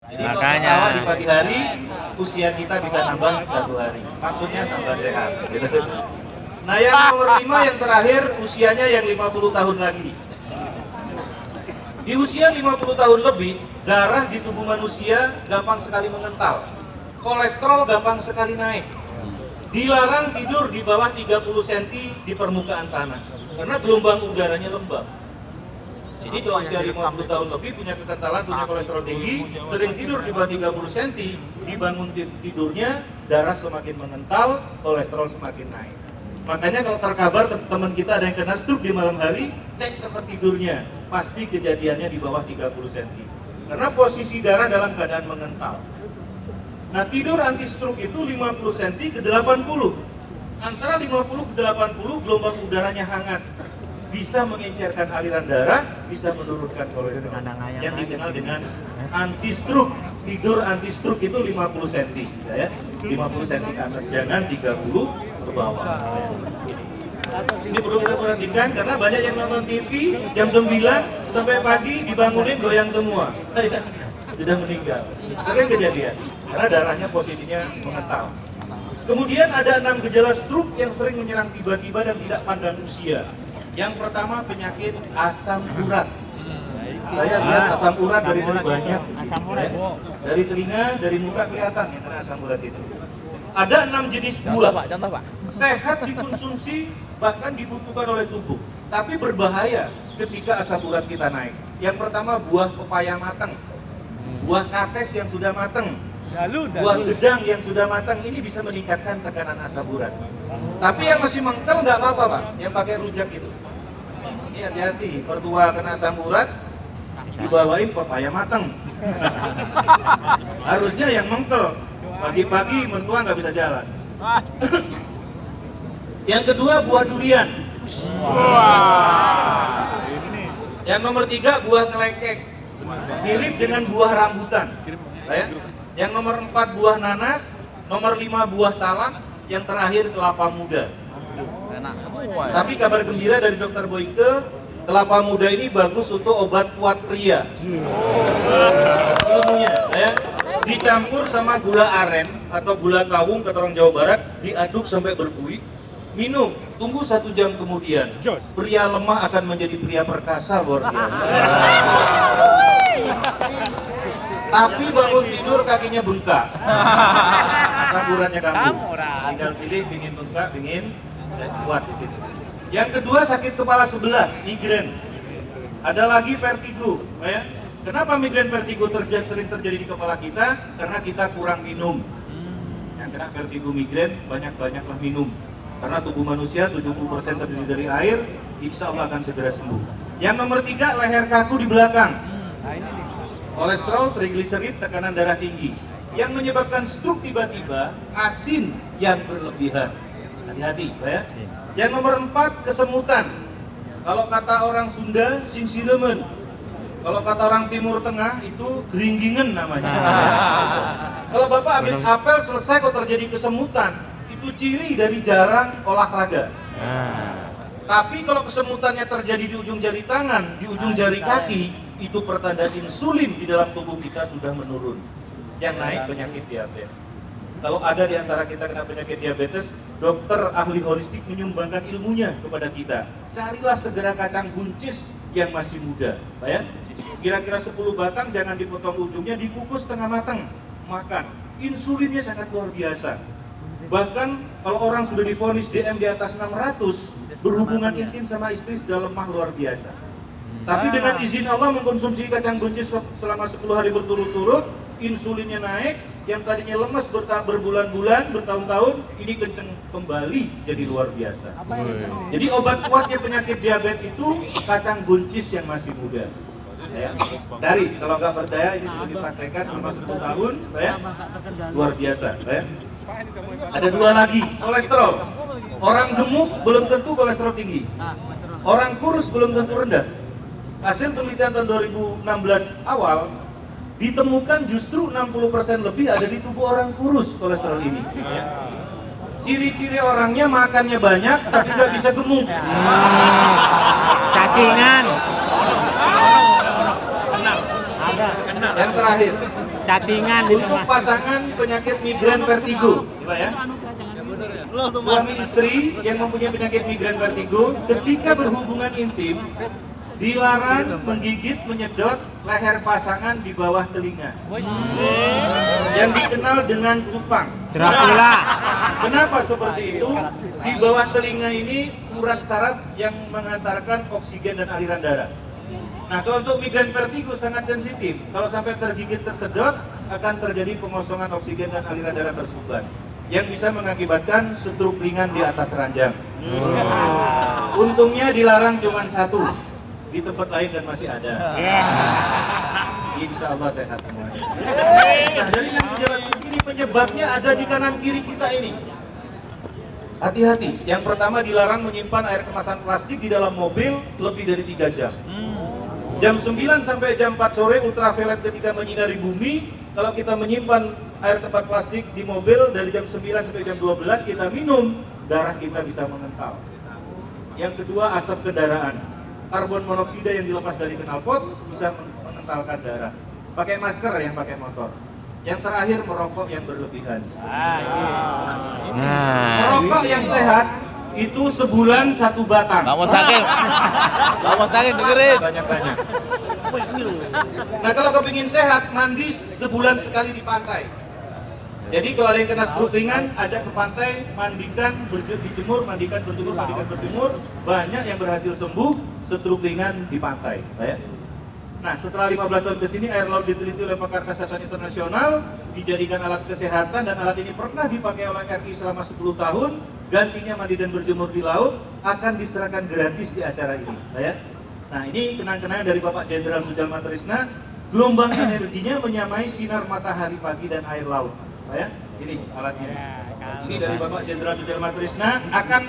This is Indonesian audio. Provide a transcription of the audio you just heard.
Jadi kalau ketawa di pagi hari, usia kita bisa nambah 1 hari. Maksudnya tambah sehat. Nah yang nomor 5 yang terakhir, usianya yang 50 tahun lagi. Di usia 50 tahun lebih, darah di tubuh manusia gampang sekali mengental. Kolesterol gampang sekali naik. Dilarang tidur di bawah 30 cm di permukaan tanah. Karena gelombang udaranya lembab. Jadi kalau usia 50 tahun lebih punya kekentalan, punya kolesterol tinggi, sering tidur di bawah 30 cm, dibangun tidurnya, darah semakin mengental, kolesterol semakin naik. Makanya kalau terkabar teman kita ada yang kena stroke di malam hari, cek tempat tidurnya, pasti kejadiannya di bawah 30 cm. Karena posisi darah dalam keadaan mengental. Nah tidur anti stroke itu 50 cm ke 80. Antara 50 ke 80 gelombang udaranya hangat. Bisa mengencerkan aliran darah, bisa menurunkan kolesterol. Yang dikenal dengan anti stroke. Tidur anti stroke itu 50 cm, ya. 50 cm ke atas, jangan 30 ke bawah. Ini perlu kita perhatikan karena banyak yang nonton TV jam 9 sampai pagi dibangunin goyang semua. Sudah meninggal. Sering kejadian karena darahnya posisinya mengental. Kemudian ada 6 gejala stroke yang sering menyerang tiba-tiba dan tidak pandang usia. Yang pertama penyakit asam urat. Saya lihat asam urat dari tadi banyak. Dari telinga, dari muka kelihatan yang kena asam urat itu. Ada 6 jenis buah. Sehat dikonsumsi, bahkan dibutuhkan oleh tubuh. Tapi berbahaya ketika asam urat kita naik. Yang pertama buah pepaya matang. Buah kates yang sudah matang. Buah gedang yang sudah matang ini bisa meningkatkan tekanan asam urat. Tapi yang masih mengkel nggak apa-apa Pak, yang pakai rujak itu. Ini hati-hati, mertua kena asam urat, dibawain pepaya matang. Harusnya yang mengkel, pagi-pagi mertua nggak bisa jalan. Yang kedua buah durian. Yang nomor 3 buah kelekek, mirip dengan buah rambutan. Yang nomor 4 buah nanas, nomor 5 buah salak, yang terakhir kelapa muda. Tapi kabar gembira dari Dokter Boyke, kelapa muda ini bagus untuk obat kuat pria. Ilmunya, ya. Dicampur sama gula aren atau gula kawung kata orang Jawa Barat, diaduk sampai berbuih, minum, tunggu 1 jam kemudian, pria lemah akan menjadi pria perkasa luar biasa. Tapi bangun tidur kakinya bengkak. Asam uratnya kambuh. Tinggal pilih pingin bengkak, pingin kuat di situ. Yang kedua sakit kepala sebelah, migrain. Ada lagi vertigo, ya. Kenapa migrain vertigo sering terjadi di kepala kita? Karena kita kurang minum. Yang kena vertigo migrain banyak-banyaklah minum. Karena tubuh manusia 70% terdiri dari air, insya Allah akan segera sembuh. Yang nomor 3 leher kaku di belakang. Kolesterol, trigliserid, tekanan darah tinggi. Yang menyebabkan stroke tiba-tiba, asin yang berlebihan. Hati-hati, ya. Yang nomor 4, kesemutan. Kalau kata orang Sunda, singsiremen. Kalau kata orang Timur Tengah, itu geringgingen namanya. Kalau Bapak habis apel selesai kok terjadi kesemutan, itu ciri dari jarang olahraga. Tapi kalau kesemutannya terjadi di ujung jari tangan, di ujung jari kaki, itu pertanda insulin di dalam tubuh kita sudah menurun. Yang naik penyakit diabetes. Kalau ada di antara kita kena penyakit diabetes, dokter ahli holistik menyumbangkan ilmunya kepada kita. Carilah segera kacang buncis yang masih muda, ya. Kira-kira 10 batang, jangan dipotong ujungnya, dikukus setengah matang. Makan. Insulinnya sangat luar biasa. Bahkan kalau orang sudah divonis DM di atas 600, berhubungan intim sama istri sudah lemah luar biasa. Tapi dengan izin Allah mengkonsumsi kacang buncis selama 10 hari berturut-turut, insulinnya naik, yang tadinya lemes berbulan-bulan, bertahun-tahun, ini kenceng kembali jadi luar biasa. Jadi obat kuatnya penyakit diabetes itu kacang buncis yang masih muda. Ya. Cari, kalau nggak percaya ini sudah dipraktekkan selama 10 tahun, ya. Luar biasa. Ya. Ada 2 lagi, kolesterol. Orang gemuk belum tentu kolesterol tinggi. Orang kurus belum tentu rendah. Hasil penelitian tahun 2016 awal ditemukan justru 60% lebih ada di tubuh orang kurus kolesterol ini. Ya. Ciri-ciri orangnya makannya banyak tapi nggak bisa gemuk. Cacingan. Yang terakhir, Cacingan itu Untuk mah. pasangan penyakit migrain vertigo, Pak ya. Suami istri yang mempunyai penyakit migrain vertigo ketika berhubungan intim dilarang menggigit, menyedot leher pasangan di bawah telinga yang dikenal dengan cupang. Dracula. Kenapa seperti itu? Di bawah telinga ini urat saraf yang mengantarkan oksigen dan aliran darah. Nah, kalau untuk migrain vertigo sangat sensitif. Kalau sampai tergigit, tersedot, akan terjadi pengosongan oksigen dan aliran darah tersumbat yang bisa mengakibatkan stroke ringan di atas ranjang. Untungnya dilarang cuma satu, di tempat lain kan masih ada. Insya Allah sehat semuanya. Nah, dari 6 gejala stroke ini penyebabnya ada di kanan kiri kita ini. Hati-hati, yang pertama dilarang menyimpan air kemasan plastik di dalam mobil lebih dari 3 jam. Jam 9 sampai jam 4 sore ultraviolet ketika menyinari bumi, kalau kita menyimpan air tempat plastik di mobil dari jam 9 sampai jam 12 kita minum, darah kita bisa mengental. Yang kedua, asap kendaraan. Karbon monoksida yang dilepas dari knalpot bisa mengentalkan darah. Pakai masker yang pakai motor. Yang terakhir, merokok yang berlebihan. Merokok yang sehat itu sebulan 1 batang. Bang Mustaqim dengerin. Banyak-banyak. Nah, kalau kepingin sehat, mandi sebulan sekali di pantai. Jadi kalau ada yang kena stroke ringan, ajak ke pantai, mandikan, dijemur, mandikan, berjemur, mandikan, berjemur. Banyak yang berhasil sembuh stroke ringan di pantai. Ya. Nah, setelah 15 tahun ke sini, air laut diteliti oleh pakar kesehatan internasional, dijadikan alat kesehatan, dan alat ini pernah dipakai oleh RI selama 10 tahun. Gantinya mandi dan berjemur di laut akan diserahkan gratis di acara ini. Ya. Nah, ini kenang-kenangan dari Bapak Jenderal Sujalman Trisna. Gelombang energinya menyamai sinar matahari pagi dan air laut. Ya, ini alatnya. Ini dari Bapak Jenderal Sujalman Trisna akan